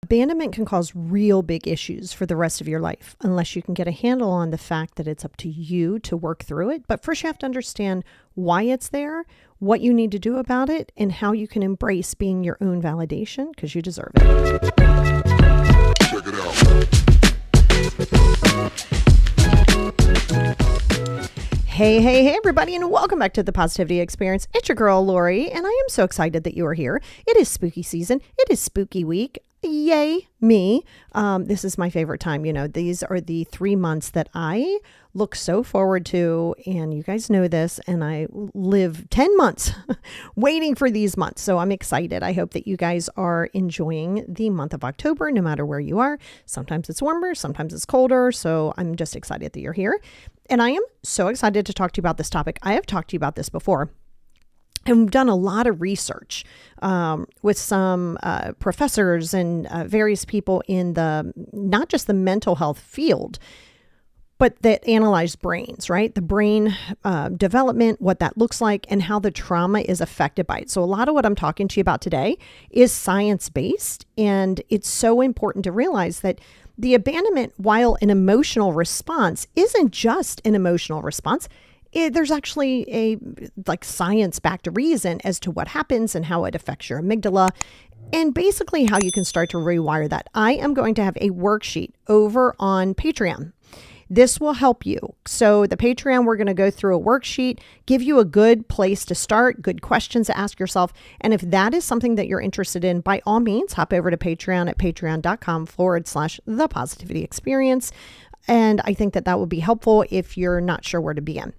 Abandonment can cause real big issues for the rest of your life unless you can get a handle on the fact that it's up to you to work through it. But first you have to understand why it's there, what you need to do about it, and how you can embrace being your own validation because you deserve it. Check it out. Hey, everybody, and welcome back to the Positivity Experience. It's your girl, Lori, and I am so excited that you are here. It is spooky season. It is spooky week. Yay, me. This is my favorite time. You know, these are the 3 months that I look so forward to, and you guys know this, and I live 10 months waiting for these months. So I'm excited. I hope that you guys are enjoying the month of October, no matter where you are. Sometimes it's warmer, sometimes it's colder. So I'm just excited that you're here. And I am so excited to talk to you about this topic. I have talked to you about this before. I've done a lot of research with some professors and various people in the, not just the mental health field, but that analyze brains, right? The brain development, what that looks like, and how the trauma is affected by it. So a lot of what I'm talking to you about today is science-based, and it's so important to realize that the abandonment, while an emotional response, isn't just an emotional response. There's actually a science-backed reason as to what happens and how it affects your amygdala and basically how you can start to rewire that. I am going to have a worksheet over on Patreon. This will help you. So the Patreon, we're going to go through a worksheet, give you a good place to start, good questions to ask yourself. And if that is something that you're interested in, by all means, hop over to Patreon at patreon.com/the positivity experience. And I think that will be helpful if you're not sure where to begin.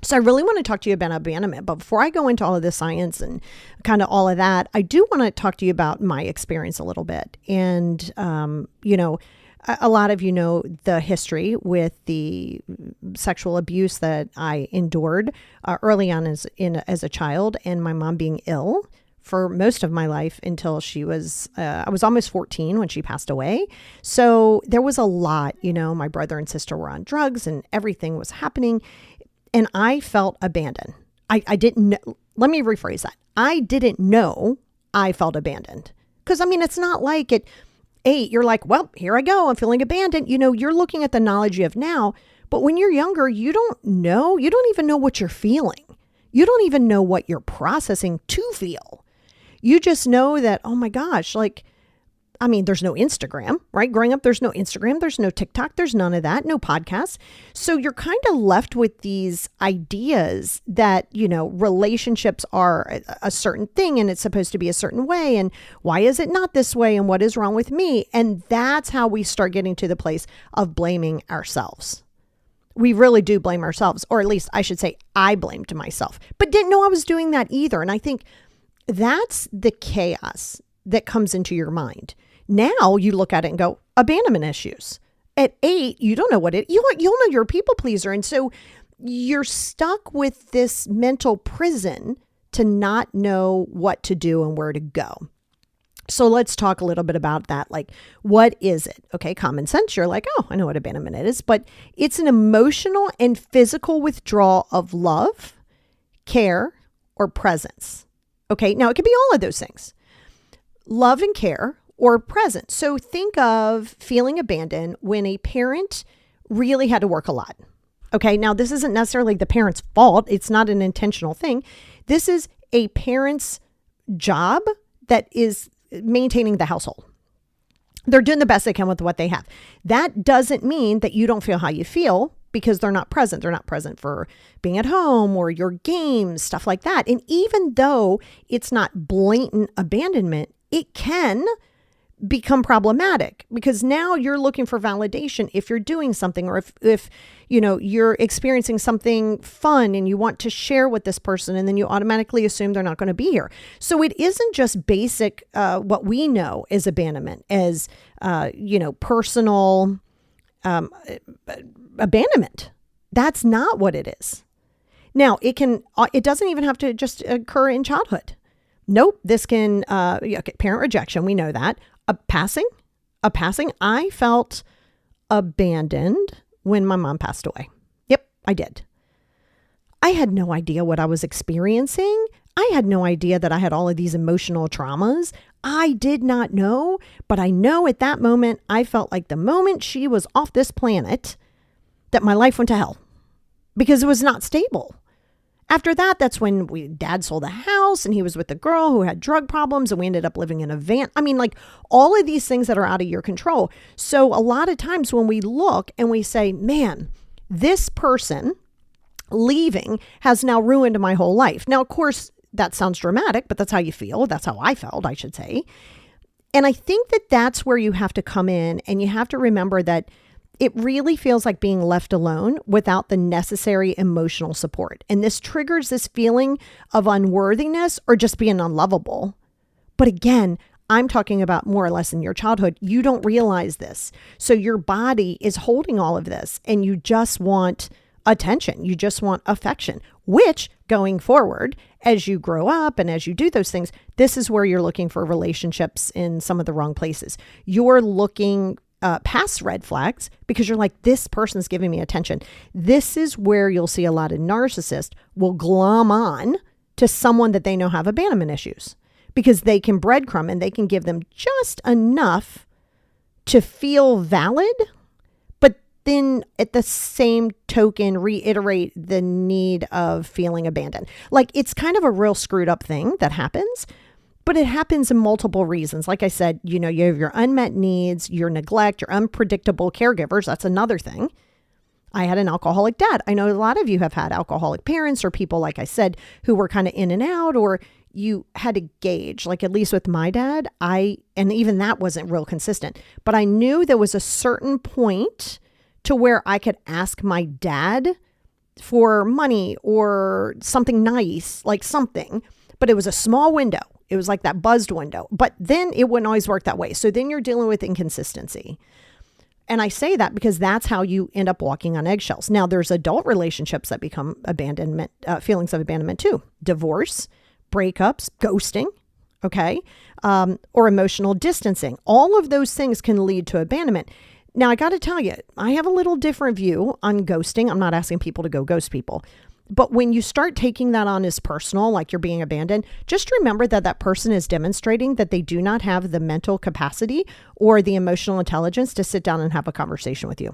So I really want to talk to you about abandonment, but before I go into all of the science and kind of all of that, I do want to talk to you about my experience a little bit. And, a lot of you know the history with the sexual abuse that I endured early on as a child, and my mom being ill for most of my life until she was, I was almost 14 when she passed away. So there was a lot, my brother and sister were on drugs and everything was happening. And I felt abandoned. I didn't know. Let me rephrase that. I didn't know I felt abandoned. Because, it's not like at 8, you're like, well, here I go. I'm feeling abandoned. You're looking at the knowledge you have now. But when you're younger, you don't know. You don't even know what you're feeling. You don't even know what you're processing to feel. You just know that, oh my gosh, there's no Instagram, right? Growing up, there's no Instagram, there's no TikTok, there's none of that, no podcasts. So you're kind of left with these ideas that, relationships are a certain thing and it's supposed to be a certain way. And why is it not this way? And what is wrong with me? And that's how we start getting to the place of blaming ourselves. We really do blame ourselves, or at least I should say I blamed myself, but didn't know I was doing that either. And I think that's the chaos that comes into your mind. Now you look at it and go, abandonment issues. At 8, you don't know what you'll know you're a people pleaser. And so you're stuck with this mental prison to not know what to do and where to go. So let's talk a little bit about that. What is it? Okay, common sense. You're like, oh, I know what abandonment is, but it's an emotional and physical withdrawal of love, care, or presence. Okay, now it could be all of those things. Love and care or presence. So think of feeling abandoned when a parent really had to work a lot. Okay, now this isn't necessarily the parent's fault. It's not an intentional thing. This is a parent's job that is maintaining the household. They're doing the best they can with what they have. That doesn't mean that you don't feel how you feel because they're not present. They're not present for being at home or your games, stuff like that. And even though it's not blatant abandonment, it can become problematic because now you're looking for validation if you're doing something, or if you're experiencing something fun and you want to share with this person, and then you automatically assume they're not going to be here. So it isn't just basic what we know as abandonment as personal abandonment. That's not what it is. Now it doesn't even have to just occur in childhood. Nope. This can, parent rejection. We know that. A passing. I felt abandoned when my mom passed away. Yep, I did. I had no idea what I was experiencing. I had no idea that I had all of these emotional traumas. I did not know, but I know at that moment, I felt like the moment she was off this planet, that my life went to hell because it was not stable. After that, that's when dad sold a house and he was with a girl who had drug problems and we ended up living in a van. I mean, like all of these things that are out of your control. So a lot of times when we look and we say, man, this person leaving has now ruined my whole life. Now, of course, that sounds dramatic, but that's how you feel. That's how I felt, I should say. And I think that that's where you have to come in and you have to remember that it really feels like being left alone without the necessary emotional support. And this triggers this feeling of unworthiness or just being unlovable. But again, I'm talking about more or less in your childhood. You don't realize this. So your body is holding all of this and you just want attention. You just want affection, which going forward, as you grow up and as you do those things, this is where you're looking for relationships in some of the wrong places. You're looking past red flags because you're like, this person's giving me attention. This is where you'll see a lot of narcissists will glom on to someone that they know have abandonment issues because they can breadcrumb and they can give them just enough to feel valid, but then at the same token, reiterate the need of feeling abandoned. Like it's kind of a real screwed up thing that happens. But it happens in multiple reasons. Like I said, you have your unmet needs, your neglect, your unpredictable caregivers. That's another thing. I had an alcoholic dad. I know a lot of you have had alcoholic parents or people, like I said, who were kind of in and out, or you had to gauge, like at least with my dad, and even that wasn't real consistent, but I knew there was a certain point to where I could ask my dad for money or something nice, like something, but it was a small window. It was like that buzzed window, but then it wouldn't always work that way. So then you're dealing with inconsistency. And I say that because that's how you end up walking on eggshells. Now there's adult relationships that become abandonment, feelings of abandonment too. Divorce, breakups, ghosting, okay? Or emotional distancing. All of those things can lead to abandonment. Now I got to tell you, I have a little different view on ghosting. I'm not asking people to go ghost people. But when you start taking that on as personal, like you're being abandoned, just remember that that person is demonstrating that they do not have the mental capacity or the emotional intelligence to sit down and have a conversation with you.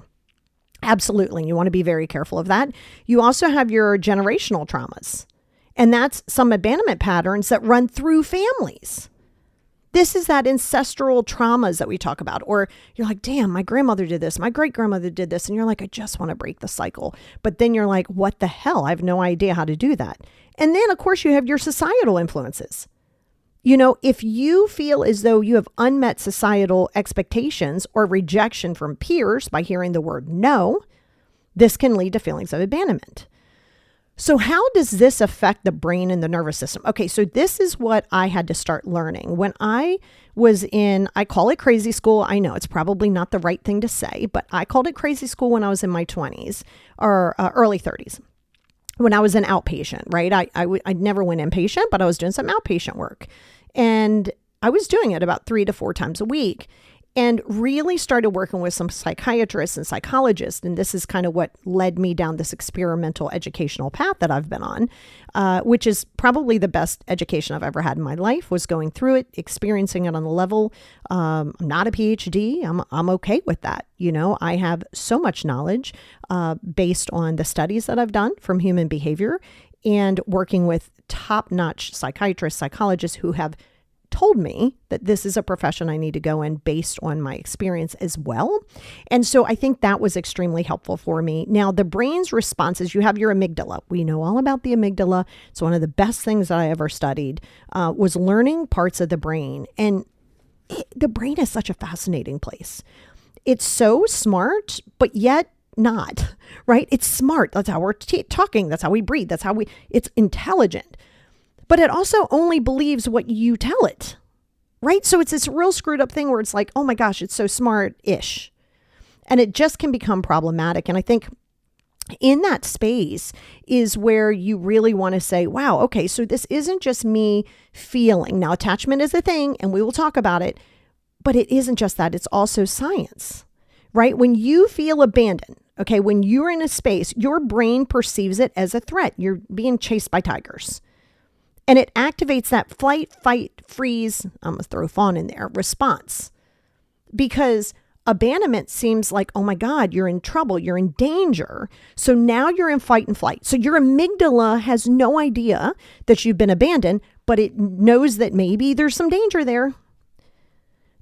Absolutely. You want to be very careful of that. You also have your generational traumas, and that's some abandonment patterns that run through families. This is that ancestral traumas that we talk about. Or you're like, damn, my grandmother did this. My great grandmother did this. And you're like, I just want to break the cycle. But then you're like, what the hell? I have no idea how to do that. And then, of course, you have your societal influences. If you feel as though you have unmet societal expectations or rejection from peers by hearing the word no, this can lead to feelings of abandonment. So how does this affect the brain and the nervous system? Okay, so this is what I had to start learning. When I was I call it crazy school. I know it's probably not the right thing to say, but I called it crazy school when I was in my 20s or early 30s. When I was an outpatient, right? I never went inpatient, but I was doing some outpatient work. And I was doing it about 3 to 4 times a week. And really started working with some psychiatrists and psychologists. And this is kind of what led me down this experimental educational path that I've been on, which is probably the best education I've ever had in my life, was going through it, experiencing it on the level. I'm not a PhD. I'm okay with that. I have so much knowledge based on the studies that I've done from human behavior and working with top-notch psychiatrists, psychologists who have told me that this is a profession I need to go in based on my experience as well. And so I think that was extremely helpful for me. Now, the brain's responses, you have your amygdala. We know all about the amygdala. It's one of the best things that I ever studied, was learning parts of the brain. And the brain is such a fascinating place. It's so smart, but yet not, right? It's smart. That's how we're talking. That's how we breathe. It's intelligent. But it also only believes what you tell it, right? So it's this real screwed up thing where it's like, oh my gosh, it's so smart-ish. And it just can become problematic. And I think in that space is where you really want to say, wow, okay, so this isn't just me feeling. Now, attachment is a thing, and we will talk about it, but it isn't just that. It's also science, right? When you feel abandoned, okay, when you're in a space, your brain perceives it as a threat. You're being chased by tigers. And it activates that flight, fight, freeze, I'm going to throw fawn in there, response. Because abandonment seems like, oh my God, you're in trouble, you're in danger. So now you're in fight and flight. So your amygdala has no idea that you've been abandoned, but it knows that maybe there's some danger there.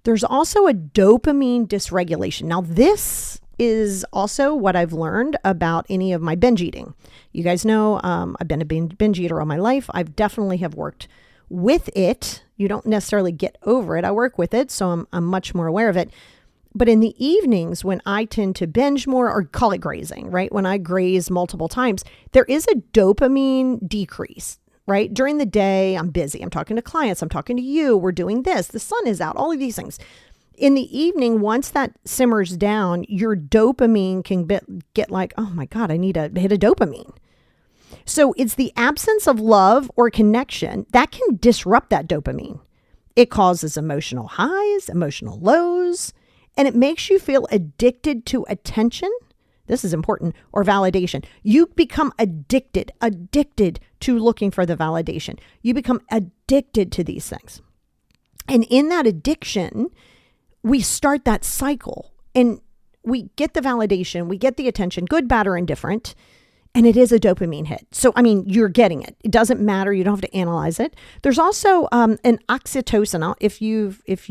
There's also a dopamine dysregulation. Now, this is also what I've learned about any of my binge eating. You guys know I've been a binge eater all my life. I've definitely have worked with it. You don't necessarily get over it. I work with it, so I'm much more aware of it. But in the evenings when I tend to binge more, or call it grazing, right? When I graze multiple times, there is a dopamine decrease, right? During the day, I'm busy. I'm talking to clients. I'm talking to you. We're doing this. The sun is out. All of these things. In the evening, once that simmers down, your dopamine can get like, oh my God, I need to hit a dopamine. So it's the absence of love or connection that can disrupt that dopamine. It causes emotional highs, emotional lows, and it makes you feel addicted to attention. This is important, or validation. You become addicted to looking for the validation. You become addicted to these things. And in that addiction, we start that cycle and we get the validation, we get the attention, good, bad, or indifferent, and it is a dopamine hit. So, I mean, you're getting it. It doesn't matter. You don't have to analyze it. There's also an oxytocin. If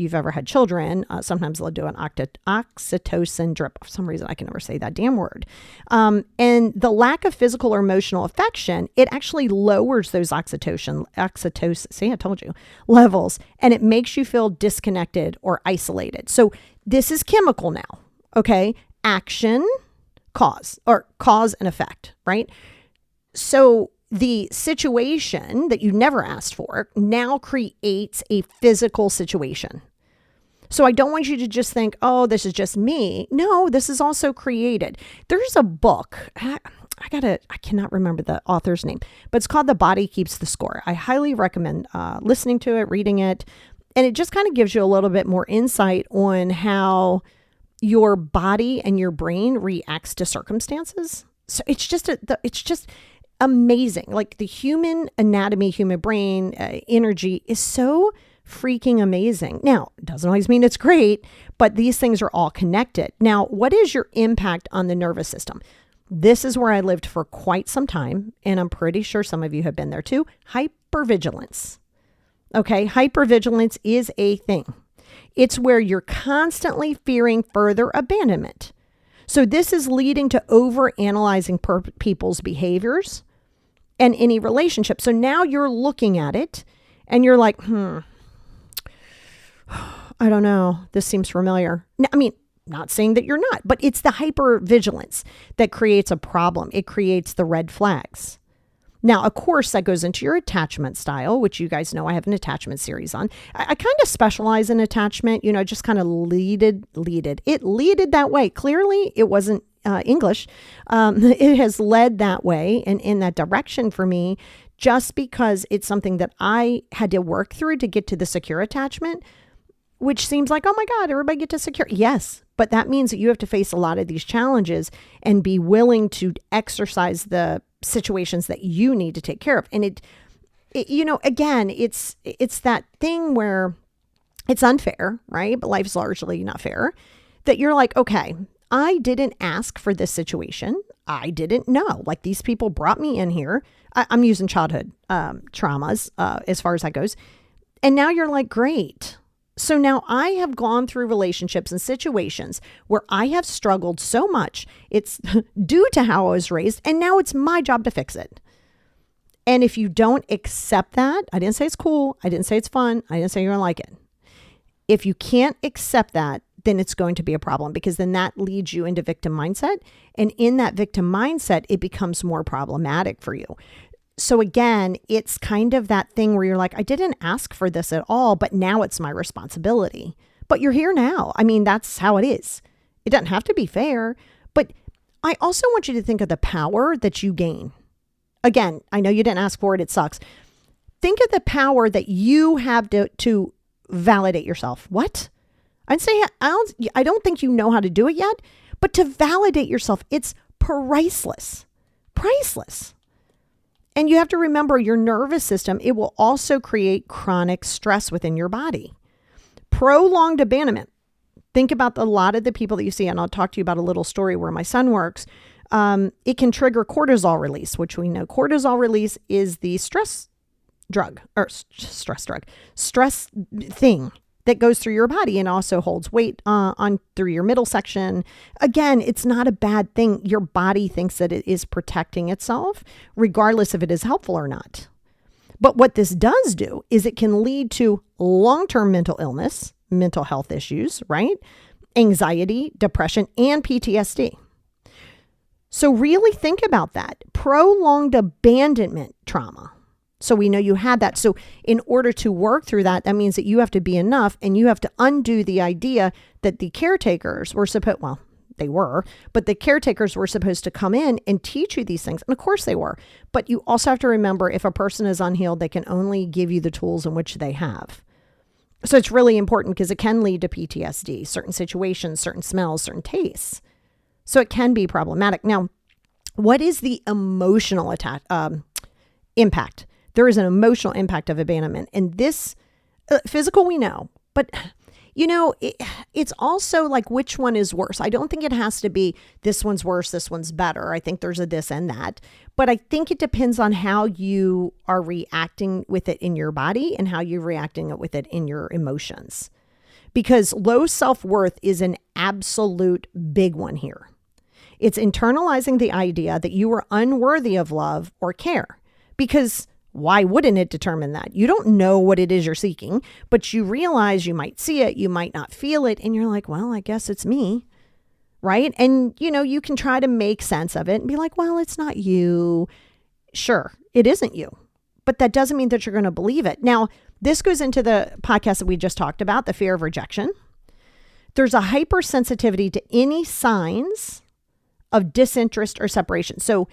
you've ever had children, sometimes they'll do an oxytocin drip. For some reason, I can never say that damn word. And the lack of physical or emotional affection, it actually lowers those oxytocin, see, I told you, levels, and it makes you feel disconnected or isolated. So this is chemical now, okay? Action, cause and effect, right? So the situation that you never asked for now creates a physical situation. So I don't want you to just think, oh, this is just me. No, this is also created. There's a book. I cannot remember the author's name, but it's called The Body Keeps the Score. I highly recommend listening to it, reading it. And it just kind of gives you a little bit more insight on how your body and your brain reacts to circumstances. So it's just amazing. Like the human anatomy, human brain energy is so freaking amazing. Now, it doesn't always mean it's great, but these things are all connected. Now, what is your impact on the nervous system? This is where I lived for quite some time, and I'm pretty sure some of you have been there too. Hypervigilance. Okay, hypervigilance is a thing. It's where you're constantly fearing further abandonment. So this is leading to overanalyzing people's behaviors and any relationship. So now you're looking at it and you're like, I don't know. This seems familiar. I mean, not saying that you're not, but it's the hypervigilance that creates a problem. It creates the red flags. Now, of course, that goes into your attachment style, which you guys know I have an attachment series on. I kind of specialize in attachment, just kind of leaded. It leaded that way. Clearly, it wasn't English. It has led that way and in that direction for me, just because it's something that I had to work through to get to the secure attachment, which seems like, oh my God, everybody get to secure. Yes, but that means that you have to face a lot of these challenges and be willing to exercise the situations that you need to take care of. And it again, it's that thing where it's unfair, right? But life's largely not fair, that you're like, okay, I didn't ask for this situation. I didn't know. Like, these people brought me in here. I'm using childhood traumas as far as that goes. And now you're like, great. So now I have gone through relationships and situations where I have struggled so much. It's due to how I was raised, and now it's my job to fix it. And if you don't accept that, I didn't say it's cool. I didn't say it's fun. I didn't say you're going to like it. If you can't accept that, then it's going to be a problem, because then that leads you into victim mindset. And in that victim mindset, it becomes more problematic for you. So again, it's kind of that thing where you're like, I didn't ask for this at all, but now it's my responsibility. But you're here now. I mean, that's how it is. It doesn't have to be fair, but I also want you to think of the power that you gain. Again, I know you didn't ask for it. It sucks. Think of the power that you have to validate yourself. What? I'd say, I don't think you know how to do it yet, but to validate yourself, it's priceless. Priceless. And you have to remember your nervous system, it will also create chronic stress within your body. Prolonged abandonment. Think about a lot of the people that you see, and I'll talk to you about a little story where my son works. It can trigger cortisol release, which we know cortisol release is the stress thing that goes through your body and also holds weight on through your middle section. Again, it's not a bad thing. Your body thinks that it is protecting itself, regardless if it is helpful or not. But what this does do is it can lead to long-term mental illness, mental health issues, right? Anxiety, depression, and PTSD. So really think about that. Prolonged abandonment trauma. So we know you had that. So in order to work through that, that means that you have to be enough and you have to undo the idea that the caretakers were but the caretakers were supposed to come in and teach you these things. And of course they were. But you also have to remember, if a person is unhealed, they can only give you the tools in which they have. So it's really important because it can lead to PTSD, certain situations, certain smells, certain tastes. So it can be problematic. Now, what is the emotional impact? There is an emotional impact of abandonment. And this physical, we know, but it's also like, which one is worse? I don't think it has to be this one's worse, this one's better. I think there's a this and that, but I think it depends on how you are reacting with it in your body and how you're reacting with it in your emotions. Because low self-worth is an absolute big one here. It's internalizing the idea that you are unworthy of love or care, because why wouldn't it determine that? You don't know what it is you're seeking, but you realize you might see it, you might not feel it, and you're like, well, I guess it's me, right? And, you can try to make sense of it and be like, well, it's not you. Sure, it isn't you, but that doesn't mean that you're going to believe it. Now, this goes into the podcast that we just talked about, the fear of rejection. There's a hypersensitivity to any signs of disinterest or separation. So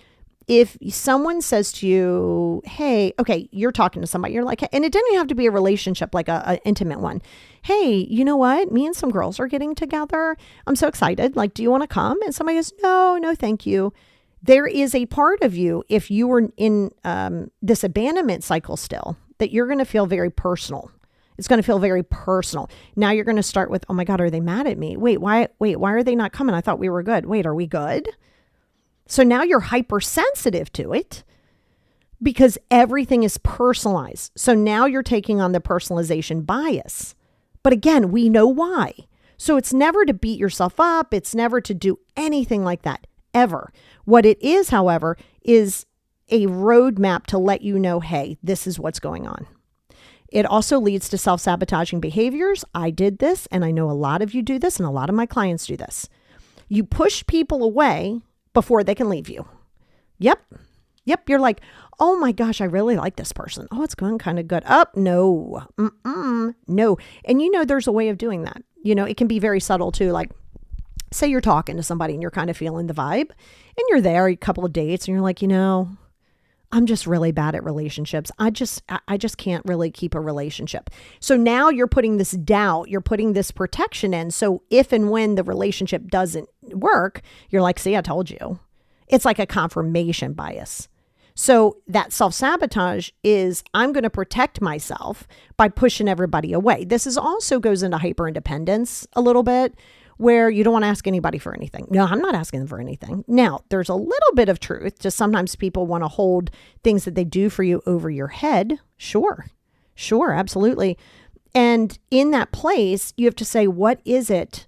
if someone says to you, hey, okay, you're talking to somebody, you're like, and it didn't have to be a relationship, like an intimate one. Hey, you know what? Me and some girls are getting together. I'm so excited. Like, do you want to come? And somebody goes, no, thank you. There is a part of you, if you were in this abandonment cycle still, that you're going to feel very personal. It's going to feel very personal. Now you're going to start with, oh my God, are they mad at me? Wait, why are they not coming? I thought we were good. Wait, are we good? So now you're hypersensitive to it because everything is personalized. So now you're taking on the personalization bias. But again, we know why. So it's never to beat yourself up. It's never to do anything like that, ever. What it is, however, is a roadmap to let you know, hey, this is what's going on. It also leads to self-sabotaging behaviors. I did this, and I know a lot of you do this, and a lot of my clients do this. You push people away before they can leave you. Yep. You're like, oh my gosh, I really like this person. Oh, it's going kind of good. No. No. And there's a way of doing that. It can be very subtle too. Like, say you're talking to somebody and you're kind of feeling the vibe and you're there a couple of dates and you're like, I'm just really bad at relationships. I just can't really keep a relationship. So now you're putting this doubt, you're putting this protection in. So if and when the relationship doesn't work, you're like, see, I told you. It's like a confirmation bias. So that self-sabotage is, I'm going to protect myself by pushing everybody away. This is also goes into hyper-independence a little bit, where you don't want to ask anybody for anything. No, I'm not asking them for anything. Now, there's a little bit of truth. Just sometimes people want to hold things that they do for you over your head. Sure, absolutely. And in that place, you have to say, what is it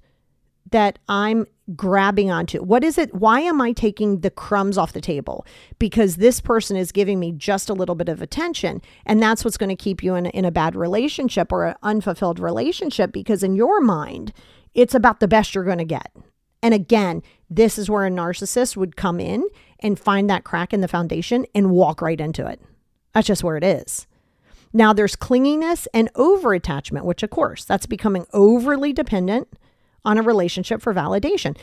that I'm grabbing onto? What is it? Why am I taking the crumbs off the table? Because this person is giving me just a little bit of attention. And that's what's going to keep you in a bad relationship or an unfulfilled relationship, because in your mind, it's about the best you're going to get. And again, this is where a narcissist would come in and find that crack in the foundation and walk right into it. That's just where it is. Now there's clinginess and over-attachment, which of course, that's becoming overly dependent on a relationship for validation.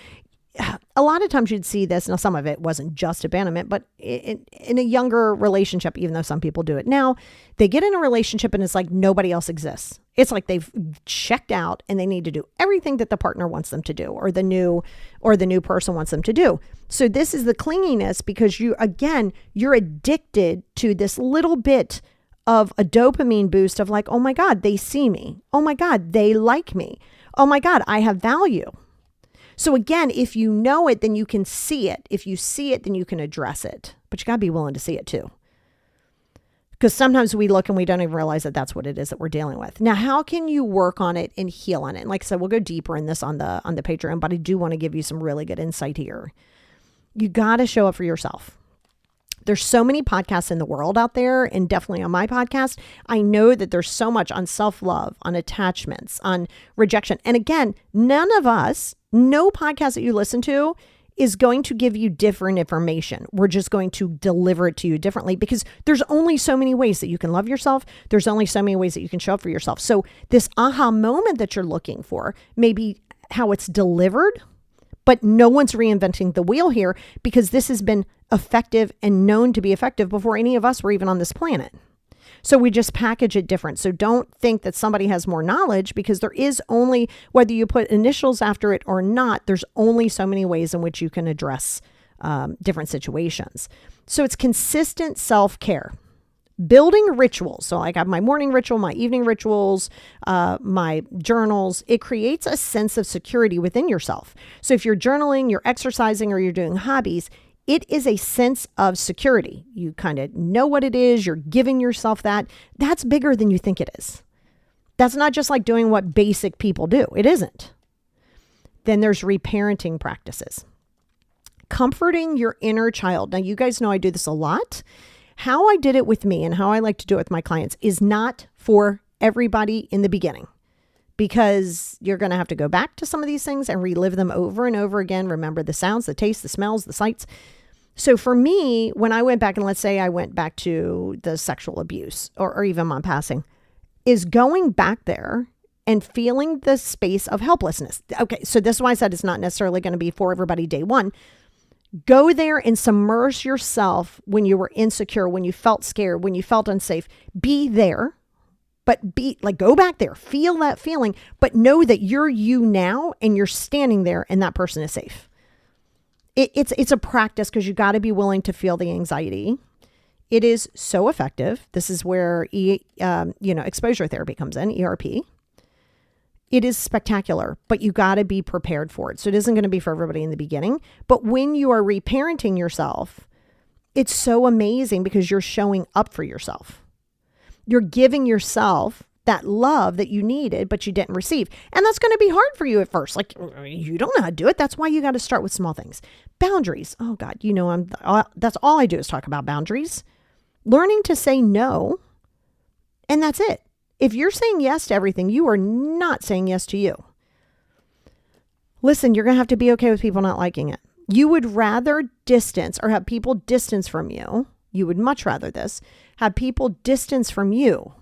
a lot of times you'd see this. Now, some of it wasn't just abandonment, but in a younger relationship, even though some people do it now, they get in a relationship and it's like nobody else exists. It's like they've checked out and they need to do everything that the partner wants them to do, or the new person wants them to do. So this is the clinginess, because you're addicted to this little bit of a dopamine boost of like, oh my God, they see me. Oh my God, they like me. Oh my God, I have value. So again, if you know it, then you can see it. If you see it, then you can address it. But you got to be willing to see it too. Because sometimes we look and we don't even realize that that's what it is that we're dealing with. Now, how can you work on it and heal on it? And like I said, we'll go deeper in this on the Patreon, but I do want to give you some really good insight here. You got to show up for yourself. There's so many podcasts in the world out there, and definitely on my podcast, I know that there's so much on self-love, on attachments, on rejection. And again, no podcast that you listen to is going to give you different information. We're just going to deliver it to you differently, because there's only so many ways that you can love yourself. There's only so many ways that you can show up for yourself. So this aha moment that you're looking for may be how it's delivered, but no one's reinventing the wheel here, because this has been effective and known to be effective before any of us were even on this planet. So we just package it different. So don't think that somebody has more knowledge, because there is only, whether you put initials after it or not, there's only so many ways in which you can address different situations. So it's consistent self-care. Building rituals. So like I have my morning ritual, my evening rituals, my journals. It creates a sense of security within yourself. So if you're journaling, you're exercising, or you're doing hobbies, it is a sense of security. You kind of know what it is. You're giving yourself that. That's bigger than you think it is. That's not just like doing what basic people do. It isn't. Then there's reparenting practices. Comforting your inner child. Now, you guys know I do this a lot. How I did it with me and how I like to do it with my clients is not for everybody in the beginning, because you're going to have to go back to some of these things and relive them over and over again. Remember the sounds, the tastes, the smells, the sights. So for me, when I went back, and let's say I went back to the sexual abuse or even my passing, is going back there and feeling the space of helplessness. Okay, so this is why I said it's not necessarily going to be for everybody day one. Go there and submerge yourself when you were insecure, when you felt scared, when you felt unsafe. Be there, but go back there, feel that feeling, but know that you're you now and you're standing there and that person is safe. It's a practice, because you got to be willing to feel the anxiety. It is so effective. This is where exposure therapy comes in, ERP. It is spectacular, but you got to be prepared for it. So it isn't going to be for everybody in the beginning. But when you are reparenting yourself, it's so amazing, because you're showing up for yourself. You're giving yourself that love that you needed, but you didn't receive. And that's going to be hard for you at first. Like, you don't know how to do it. That's why you got to start with small things. Boundaries. Oh God, that's all I do is talk about boundaries. Learning to say no. And that's it. If you're saying yes to everything, you are not saying yes to you. Listen, you're going to have to be okay with people not liking it. You would rather distance or have people distance from you. You would much rather have people distance from you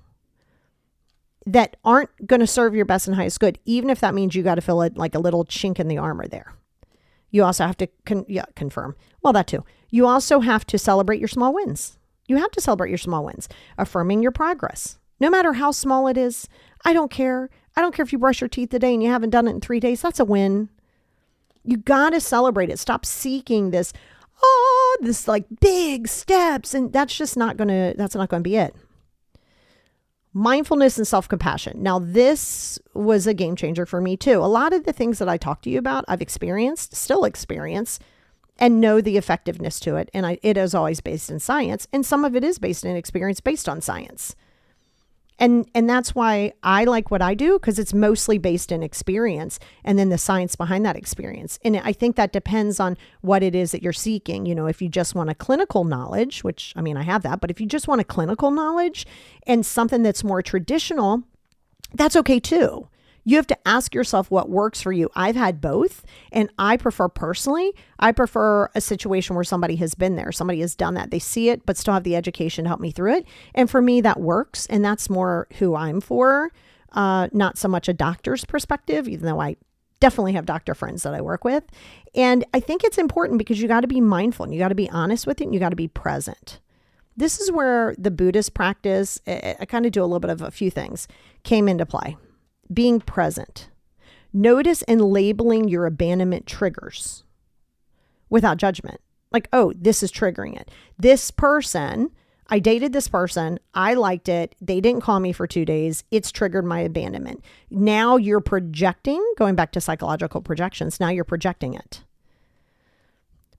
that aren't going to serve your best and highest good, even if that means you got to fill it like a little chink in the armor there. You also have to confirm. Well, that too. You also have to celebrate your small wins. You have to celebrate your small wins, affirming your progress. No matter how small it is, I don't care. I don't care if you brush your teeth today and you haven't done it in 3 days. That's a win. You got to celebrate it. Stop seeking this like big steps. And that's not going to be it. Mindfulness and self-compassion. Now, this was a game changer for me too. A lot of the things that I talked to you about, I've experienced, still experience, and know the effectiveness to it. And it is always based in science. And some of it is based in experience based on science. And that's why I like what I do, because it's mostly based in experience and then the science behind that experience. And I think that depends on what it is that you're seeking. You know, if you just want a clinical knowledge, which, I mean, I have that, but if you just want a clinical knowledge and something that's more traditional, that's okay too. You have to ask yourself what works for you. I've had both, and I prefer a situation where somebody has been there. Somebody has done that. They see it, but still have the education to help me through it. And for me, that works. And that's more who I'm for, not so much a doctor's perspective, even though I definitely have doctor friends that I work with. And I think it's important because you got to be mindful and you got to be honest with it and you got to be present. This is where the Buddhist practice, I kind of do a little bit of a few things, came into play. Being present. Notice and labeling your abandonment triggers without judgment. Like, oh, this is triggering it. This person, I dated this person. I liked it. They didn't call me for 2 days. It's triggered my abandonment. Now you're projecting, going back to psychological projections, now you're projecting it.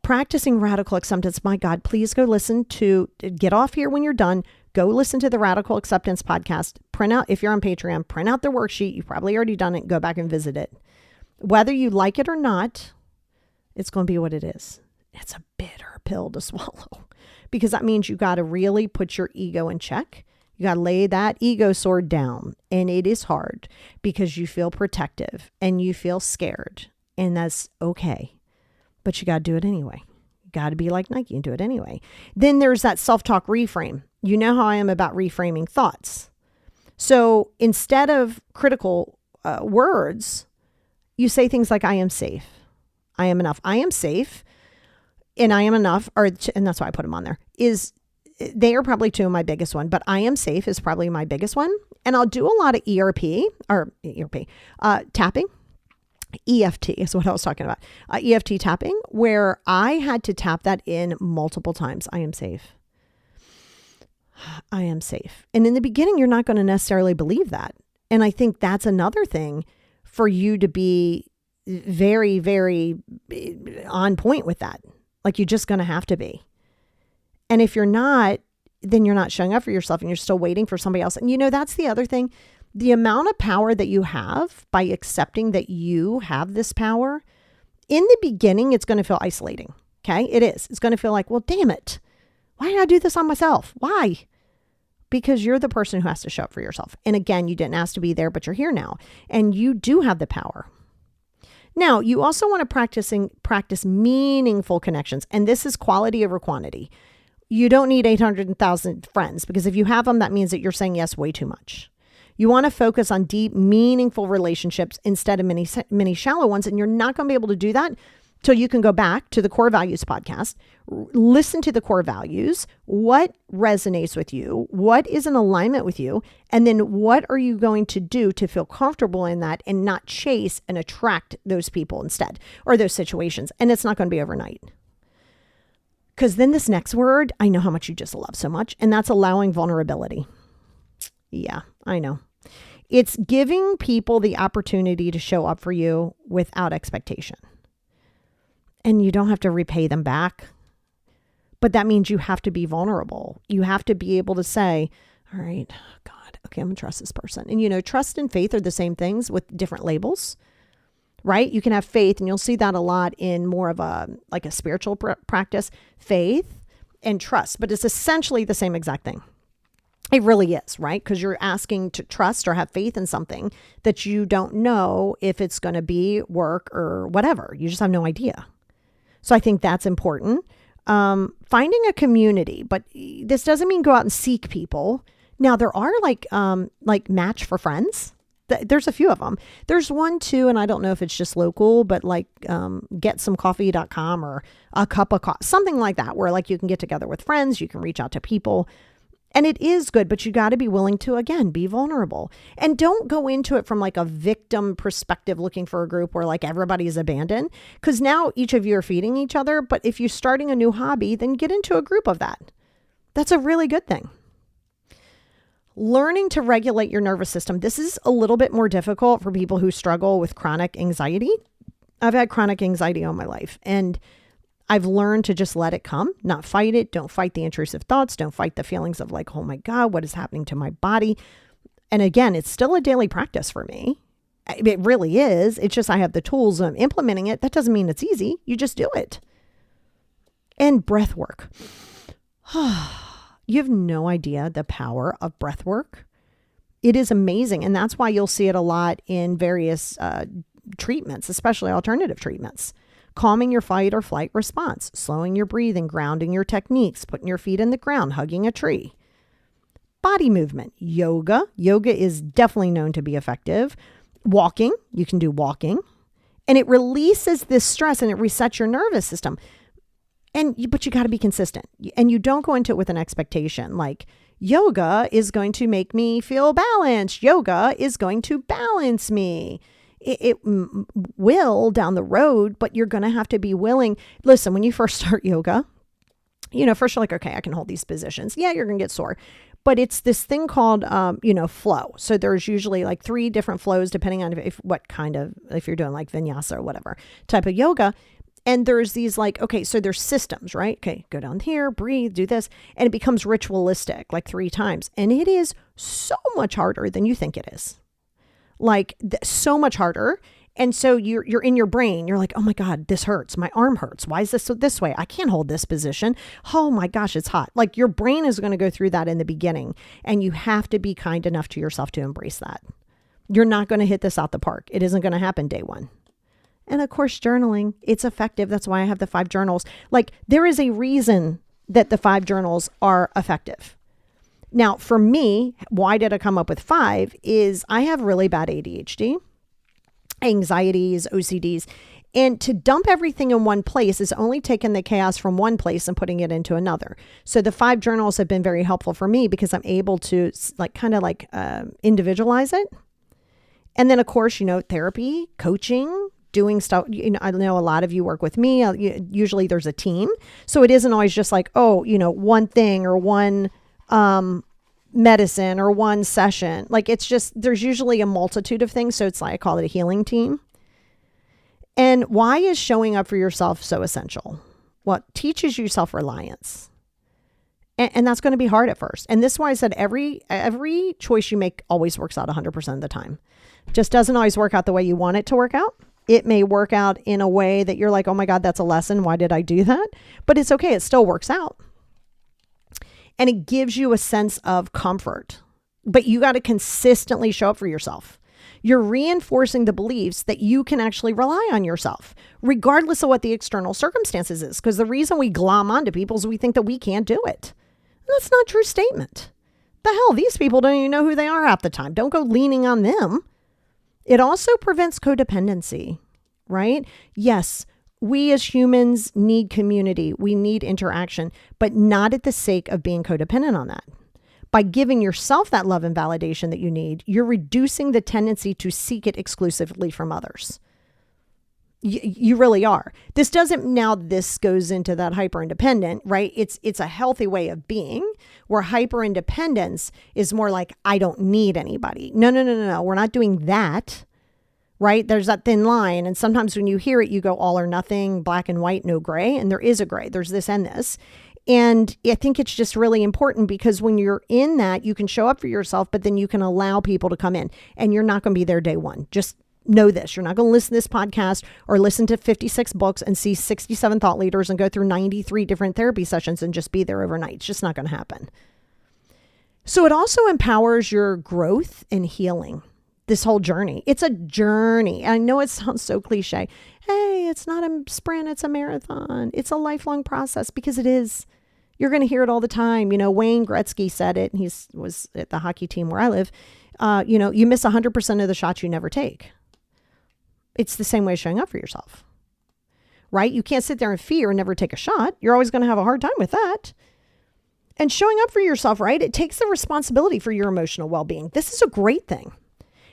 Practicing radical acceptance. My God, please go listen to, get off here when you're done. Go listen to the Radical Acceptance podcast. Print out, if you're on Patreon, print out the worksheet. You've probably already done it. Go back and visit it. Whether you like it or not, it's going to be what it is. It's a bitter pill to swallow because that means you got to really put your ego in check. You got to lay that ego sword down. And it is hard because you feel protective and you feel scared. And that's okay. But you got to do it anyway. You got to be like Nike and do it anyway. Then there's that self-talk reframe. You know how I am about reframing thoughts. So instead of critical words, you say things like, I am safe. I am enough. I am safe. And I am enough. And that's why I put them on there. They are probably two of my biggest one, but I am safe is probably my biggest one. And I'll do a lot of tapping. EFT is what I was talking about. EFT tapping, where I had to tap that in multiple times. I am safe. I am safe. And in the beginning, you're not going to necessarily believe that. And I think that's another thing for you to be very, very on point with that. Like you're just going to have to be. And if you're not, then you're not showing up for yourself and you're still waiting for somebody else. And that's the other thing. The amount of power that you have by accepting that you have this power, in the beginning, it's going to feel isolating. Okay, it is. It's going to feel like, well, damn it. Why did I do this on myself? Why? Because you're the person who has to show up for yourself. And again, you didn't ask to be there, but you're here now. And you do have the power. Now, you also want to practice meaningful connections. And this is quality over quantity. You don't need 800,000 friends because if you have them, that means that you're saying yes way too much. You want to focus on deep, meaningful relationships instead of many shallow ones. And you're not going to be able to do that till you can go back to the Core Values podcast, listen to the core values, what resonates with you, what is in alignment with you, and then what are you going to do to feel comfortable in that and not chase and attract those people instead or those situations. And it's not going to be overnight. Because then this next word, I know how much you just love so much, and that's allowing vulnerability. Yeah, I know. It's giving people the opportunity to show up for you without expectation. And you don't have to repay them back. But that means you have to be vulnerable. You have to be able to say, all right, God, okay, I'm going to trust this person. And trust and faith are the same things with different labels, right? You can have faith, and you'll see that a lot in more of a spiritual practice, faith and trust, but it's essentially the same exact thing. It really is, right? Because you're asking to trust or have faith in something that you don't know if it's going to be work or whatever. You just have no idea. So I think that's important. Finding a community, but this doesn't mean go out and seek people. Now there are like Match for Friends. There's a few of them. There's one too, and I don't know if it's just local, but getsomecoffee.com or a cup of coffee, something like that, where you can get together with friends, you can reach out to people. And it is good, but you got to be willing to, again, be vulnerable. And don't go into it from a victim perspective looking for a group where everybody is abandoned. Because now each of you are feeding each other. But if you're starting a new hobby, then get into a group of that. That's a really good thing. Learning to regulate your nervous system. This is a little bit more difficult for people who struggle with chronic anxiety. I've had chronic anxiety all my life. And I've learned to just let it come, not fight it. Don't fight the intrusive thoughts. Don't fight the feelings of oh my God, what is happening to my body? And again, it's still a daily practice for me. It really is. It's just I have the tools and I'm implementing it. That doesn't mean it's easy. You just do it. And breath work. You have no idea the power of breath work. It is amazing. And that's why you'll see it a lot in various treatments, especially alternative treatments. Calming your fight or flight response, slowing your breathing, grounding your techniques, putting your feet in the ground, hugging a tree. Body movement, yoga. Yoga is definitely known to be effective. Walking, you can do walking. And it releases this stress and it resets your nervous system. But you got to be consistent. And you don't go into it with an expectation like yoga is going to make me feel balanced. Yoga is going to balance me. It will down the road, but you're going to have to be willing. Listen, when you first start yoga, first you're like, okay, I can hold these positions. Yeah, you're going to get sore. But it's this thing called, flow. So there's usually like 3 different flows, depending on if you're doing like vinyasa or whatever type of yoga. And there's these so there's systems, right? Okay, go down here, breathe, do this. And it becomes ritualistic like 3 times. And it is so much harder than you think it is. So much harder. And so you're in your brain, you're like, oh my God, this hurts. My arm hurts. Why is this way? I can't hold this position. Oh my gosh, it's hot. Like your brain is going to go through that in the beginning, and you have to be kind enough to yourself to embrace that. You're not going to hit this out the park. It isn't going to happen day one. And of course, journaling, it's effective. That's why I have the 5 journals. There is a reason that the 5 journals are effective. Now, for me, why did I come up with 5 is I have really bad ADHD, anxieties, OCDs, and to dump everything in one place is only taking the chaos from one place and putting it into another. So the 5 journals have been very helpful for me because I'm able to individualize it. And then of course, therapy, coaching, doing stuff. I know a lot of you work with me. Usually there's a team. So it isn't always just one thing or one medicine or one session. It's just, there's usually a multitude of things. So it's I call it a healing team. And why is showing up for yourself so essential? Well, it teaches you self-reliance. And that's going to be hard at first. And this is why I said every choice you make always works out 100% of the time. Just doesn't always work out the way you want it to work out. It may work out in a way that you're like, oh my God, that's a lesson. Why did I do that? But it's okay. It still works out. And it gives you a sense of comfort. But you got to consistently show up for yourself. You're reinforcing the beliefs that you can actually rely on yourself, regardless of what the external circumstances is. Because the reason we glom onto people is we think that we can't do it. And that's not a true statement. The hell, these people don't even know who they are half the time. Don't go leaning on them. It also prevents codependency, right? Yes, we as humans need community. We need interaction, but not at the sake of being codependent on that. By giving yourself that love and validation that you need, you're reducing the tendency to seek it exclusively from others. You really are. This goes into that hyper independent, right? It's a healthy way of being where hyper independence is more like, I don't need anybody. No. We're not doing that, right? There's that thin line. And sometimes when you hear it, you go all or nothing, black and white, no gray. And there is a gray. There's this and this. And I think it's just really important because when you're in that, you can show up for yourself, but then you can allow people to come in and you're not going to be there day one. Just know this. You're not going to listen to this podcast or listen to 56 books and see 67 thought leaders and go through 93 different therapy sessions and just be there overnight. It's just not going to happen. So it also empowers your growth and healing. This whole journey. It's a journey. I know it sounds so cliche. Hey, it's not a sprint, it's a marathon. It's a lifelong process because it is. You're going to hear it all the time. Wayne Gretzky said it, and he was at the hockey team where I live. You miss 100% of the shots you never take. It's the same way showing up for yourself, right? You can't sit there in fear and never take a shot. You're always going to have a hard time with that. And showing up for yourself, right? It takes the responsibility for your emotional well-being. This is a great thing.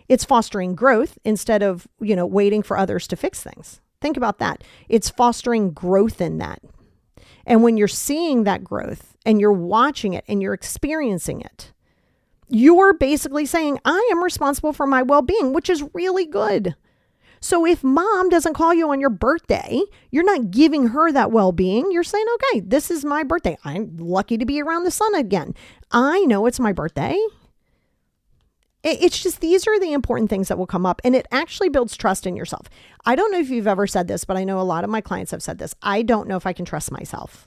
It's fostering growth instead of, waiting for others to fix things. Think about that. It's fostering growth in that. And when you're seeing that growth and you're watching it and you're experiencing it, you're basically saying, I am responsible for my well-being, which is really good. So if mom doesn't call you on your birthday, you're not giving her that well-being. You're saying, okay, this is my birthday. I'm lucky to be around the sun again. I know it's my birthday. It's just, these are the important things that will come up, and it actually builds trust in yourself. I don't know if you've ever said this, but I know a lot of my clients have said this. I don't know if I can trust myself.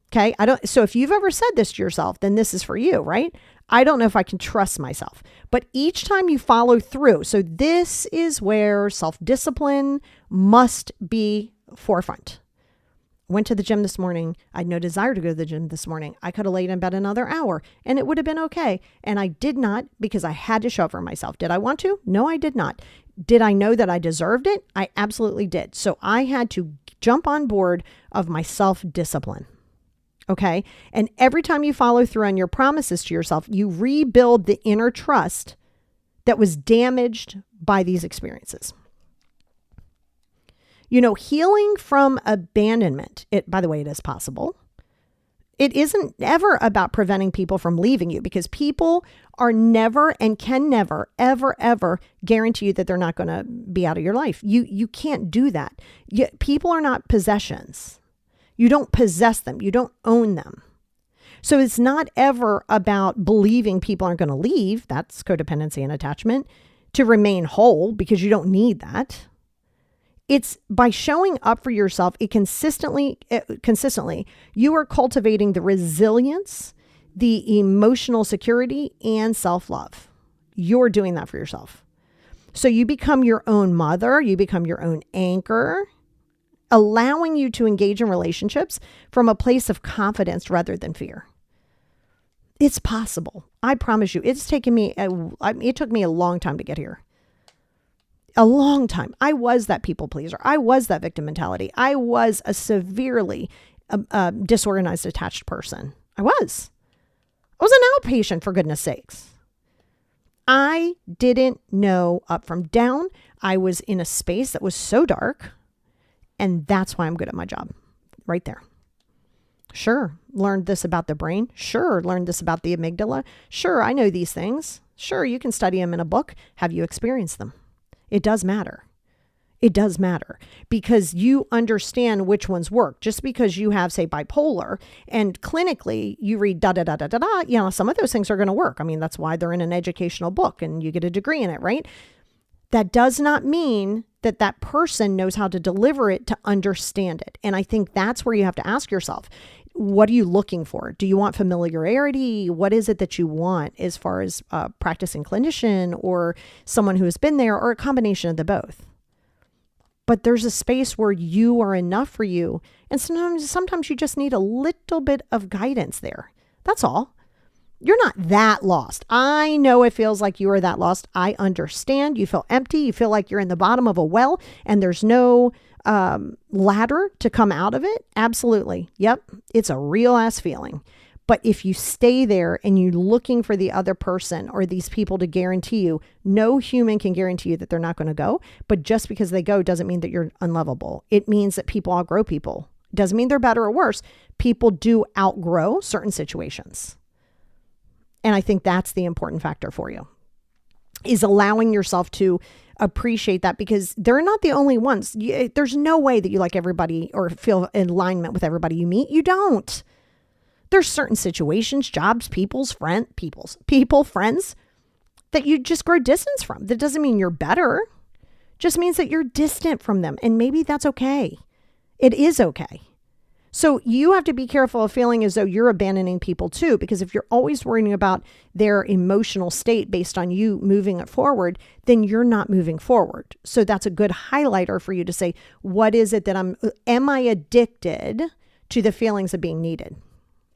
Okay. So if you've ever said this to yourself, then this is for you, right? I don't know if I can trust myself, but each time you follow through. So this is where self-discipline must be forefront. Went to the gym this morning. I had no desire to go to the gym this morning. I could have laid in bed another hour and it would have been okay. And I did not, because I had to show up for myself. Did I want to? No, I did not. Did I know that I deserved it? I absolutely did. So I had to jump on board of my self-discipline. Okay. And every time you follow through on your promises to yourself, you rebuild the inner trust that was damaged by these experiences. Healing from abandonment, by the way, it is possible. It isn't ever about preventing people from leaving you, because people are never and can never, ever, ever guarantee you that they're not going to be out of your life. You can't do that. People are not possessions. You don't possess them. You don't own them. So it's not ever about believing people aren't going to leave. That's codependency and attachment, to remain whole, because you don't need that. It's by showing up for yourself consistently, you are cultivating the resilience, the emotional security, and self-love. You're doing that for yourself. So you become your own mother, you become your own anchor, allowing you to engage in relationships from a place of confidence rather than fear. It's possible. I promise you. It's taken me, it took me a long time to get here. A long time. I was that people pleaser. I was that victim mentality. I was a severely disorganized, attached person. I was an outpatient, for goodness sakes. I didn't know up from down. I was in a space that was so dark. And that's why I'm good at my job. Right there. Sure. Learned this about the brain. Sure. Learned this about the amygdala. Sure. I know these things. Sure. You can study them in a book. Have you experienced them? It does matter. It does matter, because you understand which ones work. Just because you have, say, bipolar, and clinically you read da-da-da-da-da-da, some of those things are going to work. I mean, that's why they're in an educational book and you get a degree in it, right? That does not mean that that person knows how to deliver it to understand it. And I think that's where you have to ask yourself, what are you looking for? Do you want familiarity? What is it that you want as far as practicing clinician or someone who has been there, or a combination of the both? But there's a space where you are enough for you. And sometimes you just need a little bit of guidance there. That's all. You're not that lost. I know it feels like you are that lost. I understand. You feel empty. You feel like you're in the bottom of a well and there's no ladder to come out of it. Absolutely. Yep. It's a real ass feeling. But if you stay there and you're looking for the other person or these people to guarantee you, no human can guarantee you that they're not going to go. But just because they go doesn't mean that you're unlovable. It means that people outgrow people. It doesn't mean they're better or worse. People do outgrow certain situations. And I think that's the important factor for you, is allowing yourself to appreciate that, because they're not the only ones. There's no way that you like everybody or feel in alignment with everybody you meet. You don't. There's certain situations, jobs, people, friends that you just grow distance from. That doesn't mean you're better. Just means that you're distant from them. And maybe that's okay. It is okay. So you have to be careful of feeling as though you're abandoning people too, because if you're always worrying about their emotional state based on you moving it forward, then you're not moving forward. So that's a good highlighter for you to say, what is it that am I addicted to the feelings of being needed?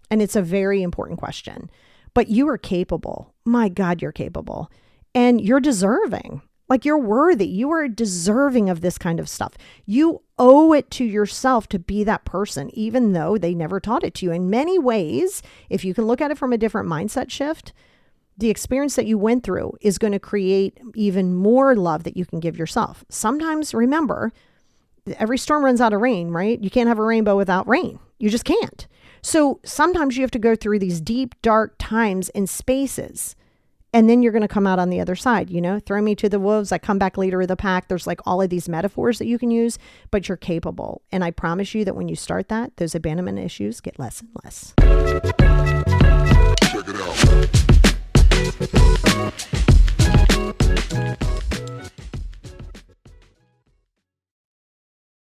And it's a very important question, but you are capable. My God, you're capable, and you're deserving. Like, you're worthy. You are deserving of this kind of stuff. You owe it to yourself to be that person, even though they never taught it to you. In many ways, if you can look at it from a different mindset shift, the experience that you went through is going to create even more love that you can give yourself. Sometimes, remember, every storm runs out of rain, right? You can't have a rainbow without rain. You just can't. So sometimes you have to go through these deep, dark times and spaces. And then you're going to come out on the other side, throw me to the wolves. I come back leader of the pack. There's like all of these metaphors that you can use, but you're capable. And I promise you that when you start that, those abandonment issues get less and less. Check it out.